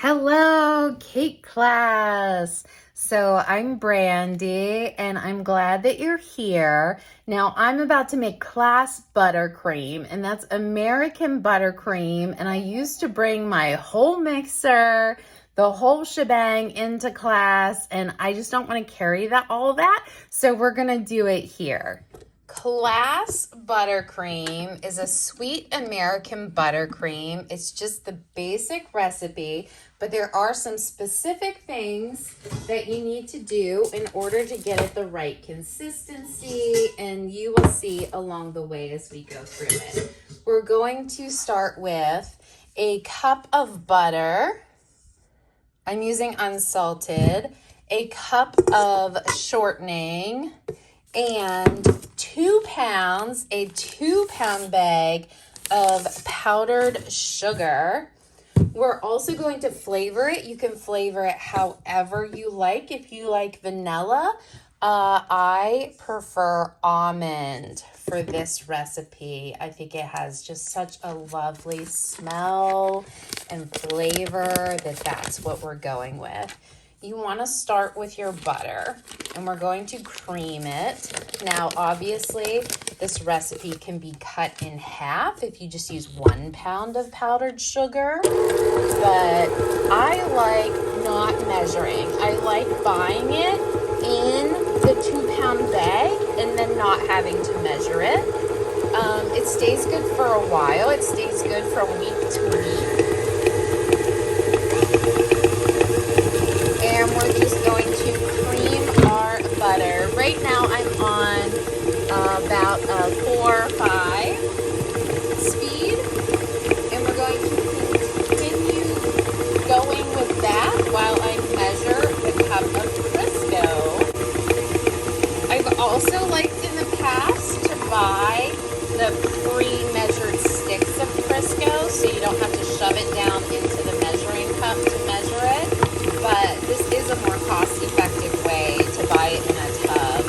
Hello, cake class. So I'm Brandi and I'm glad that you're here. Now I'm about to make class buttercream, and that's American buttercream. And I used to bring my whole mixer, the whole shebang into class, and I just don't want to carry all that. So we're gonna do it here. Class buttercream is a sweet American buttercream. It's just the basic recipe, but there are some specific things that you need to do in order to get it the right consistency, and you will see along the way as we go through it. We're going to start with a cup of butter. I'm using unsalted, a cup of shortening, and 2 pounds, a 2-pound bag of powdered sugar. We're also going to flavor it. You can flavor it however you like. If you like vanilla, I prefer almond for this recipe. I think it has just such a lovely smell and flavor that's what we're going with. You want to start with your butter, and we're going to cream it. Now, obviously, this recipe can be cut in half if you just use 1 pound of powdered sugar, but I like not measuring. I like buying it in the 2-pound bag and then not having to measure it. It stays good for a while. It stays good from week to week. And we're just going to cream our butter. Right now I'm on about 4 or 5 speed, and we're going to continue going with that while I measure the cup of Crisco. I've also liked in the past to buy the pre-measured sticks of Crisco, so you don't have to shove it down into the measuring cup to measure it. But this is a more cost-effective way to buy it in a tub.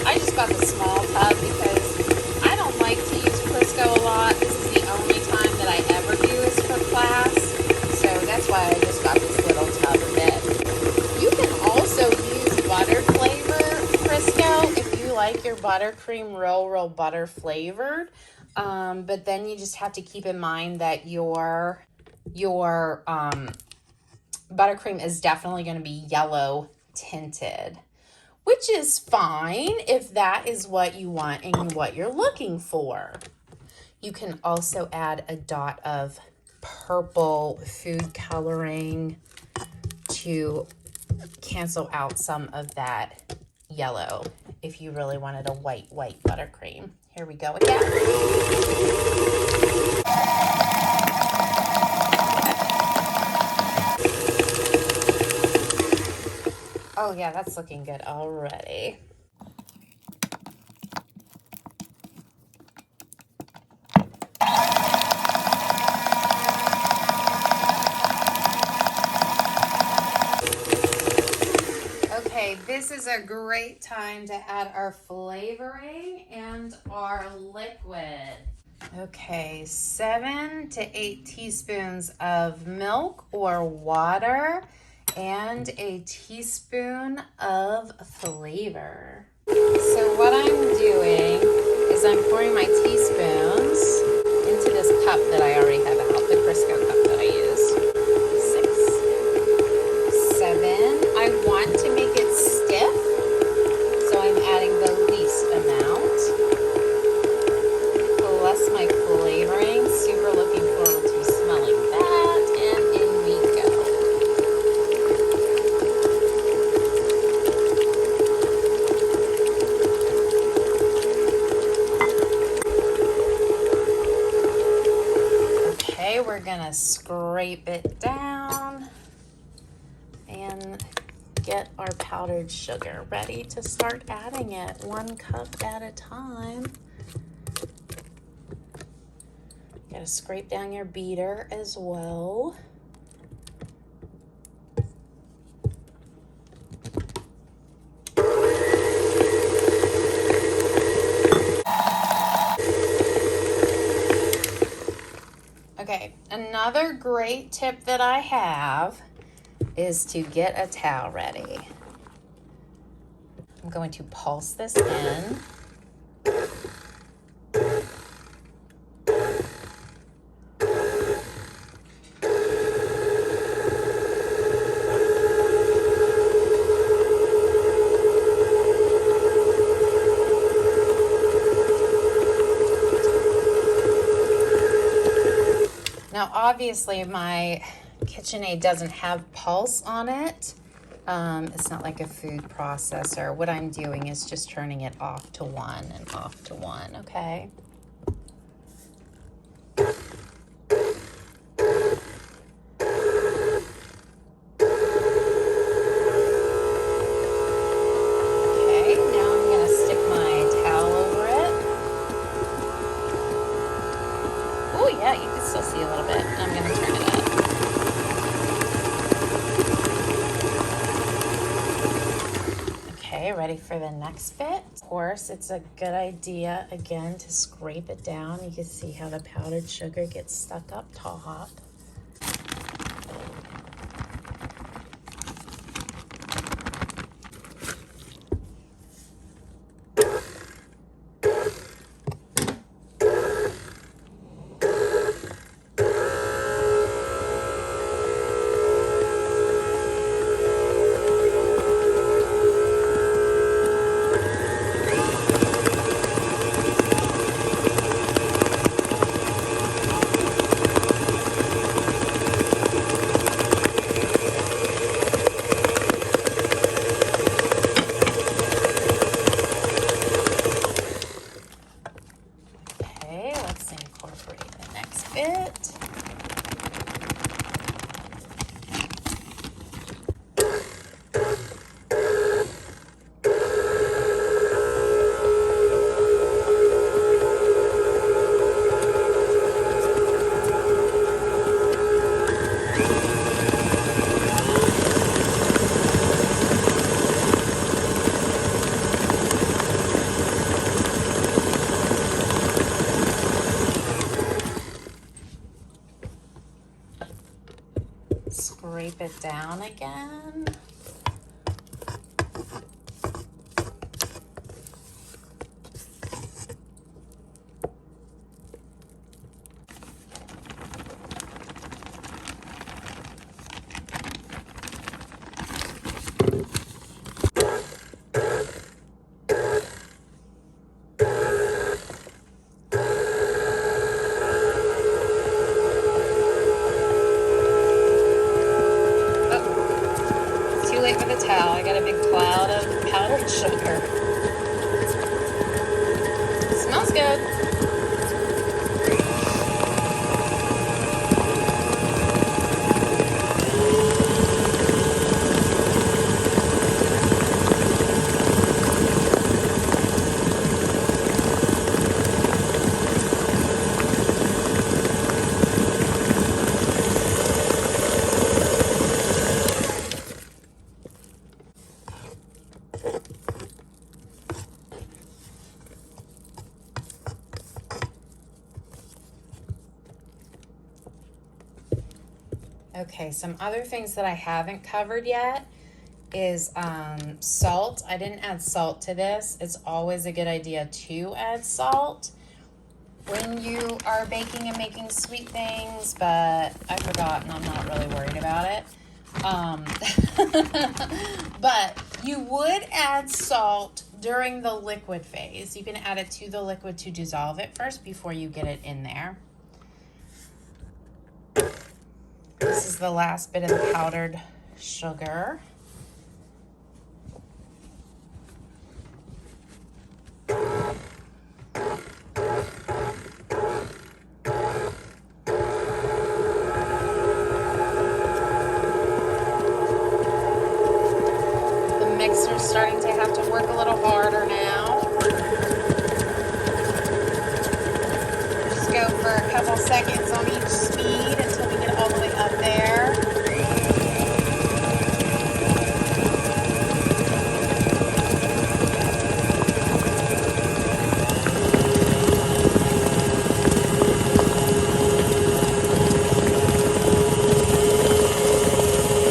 I just got the small tub because I don't like to use Crisco a lot. This is the only time that I ever do is for class. So that's why I just got this little tub of it. You can also use butter flavor Crisco if you like your buttercream real butter flavored. But then you just have to keep in mind that your buttercream is definitely going to be yellow tinted, which is fine if that is what you want and what you're looking for. You can also add a dot of purple food coloring to cancel out some of that yellow if you really wanted a white buttercream. Here we go again. Oh yeah, that's looking good already. Okay, this is a great time to add our flavoring and our liquid. Okay, 7 to 8 teaspoons of milk or water, and a teaspoon of flavor. So what I'm doing is I'm pouring my teaspoons into this cup that I already have out, the Crisco cup that I use. 6, 7. I want to make it stiff, so I'm adding the least amount. Plus my flavoring. Super looking forward to smelling that, and in we go. We're gonna scrape it down and get our powdered sugar ready to start adding it 1 cup at a time. Gotta scrape down your beater as well. Okay, another great tip that I have is to get a towel ready. I'm going to pulse this in. Now, obviously, my KitchenAid doesn't have pulse on it. It's not like a food processor. What I'm doing is just turning it off to 1 and off to 1, okay? Okay, now I'm gonna stick my towel over it. Oh yeah, you can still see a little bit. I'm gonna turn it up. Okay, ready for the next bit? Of course, it's a good idea, again, to scrape it down. You can see how the powdered sugar gets stuck up top. Scrape it down again. For the towel, I got a big cloud of powdered sugar. Smells good. Okay, some other things that I haven't covered yet is salt. I didn't add salt to this. It's always a good idea to add salt when you are baking and making sweet things, but I forgot and I'm not really worried about it. But you would add salt during the liquid phase. You can add it to the liquid to dissolve it first before you get it in there. This is the last bit of the powdered sugar. The mixer's starting to have to work a little harder now. Just go for a couple seconds on each speed until we get all the way up there.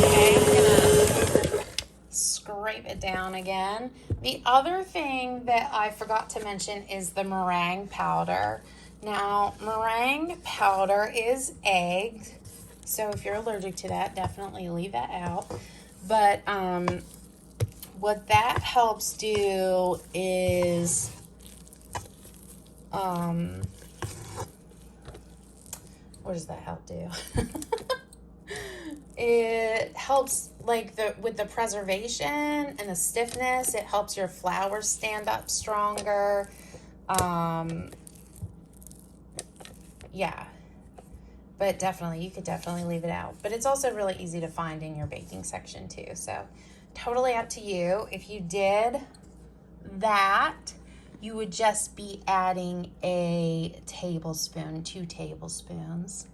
Okay, I'm one. The other thing that I forgot to mention is the meringue powder. Now, meringue powder is eggs, so if you're allergic to that, definitely leave that out. But what that helps do is what does that help do? It helps like with the preservation and the stiffness. It helps your flour stand up stronger. Yeah, but definitely, you could definitely leave it out. But it's also really easy to find in your baking section too. So totally up to you. If you did that, you would just be adding a tablespoon, 2 tablespoons.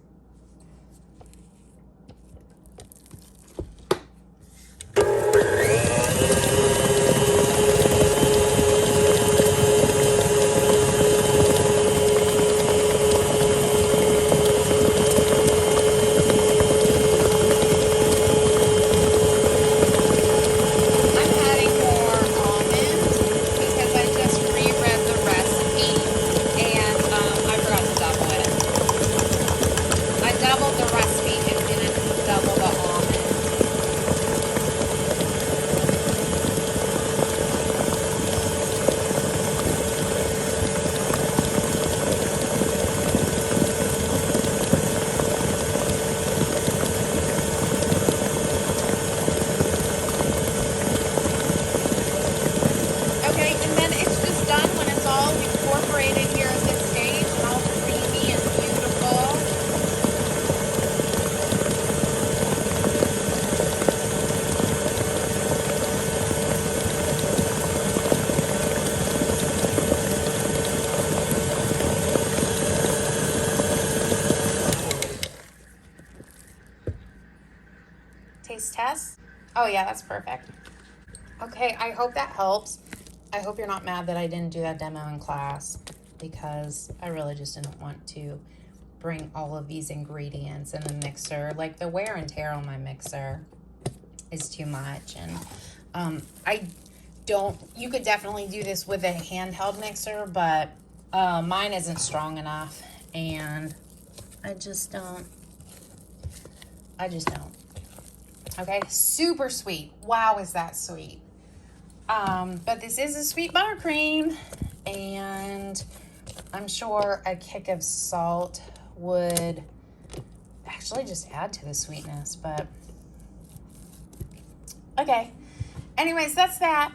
Taste test. Oh yeah, that's perfect. Okay, I hope that helps. I hope you're not mad that I didn't do that demo in class, because I really just didn't want to bring all of these ingredients in the mixer. Like, the wear and tear on my mixer is too much. And you could definitely do this with a handheld mixer, but mine isn't strong enough, and I just don't. Okay, super sweet. Wow, is that sweet. But this is a sweet buttercream, and I'm sure a kick of salt would actually just add to the sweetness, but okay. Anyways, that's that.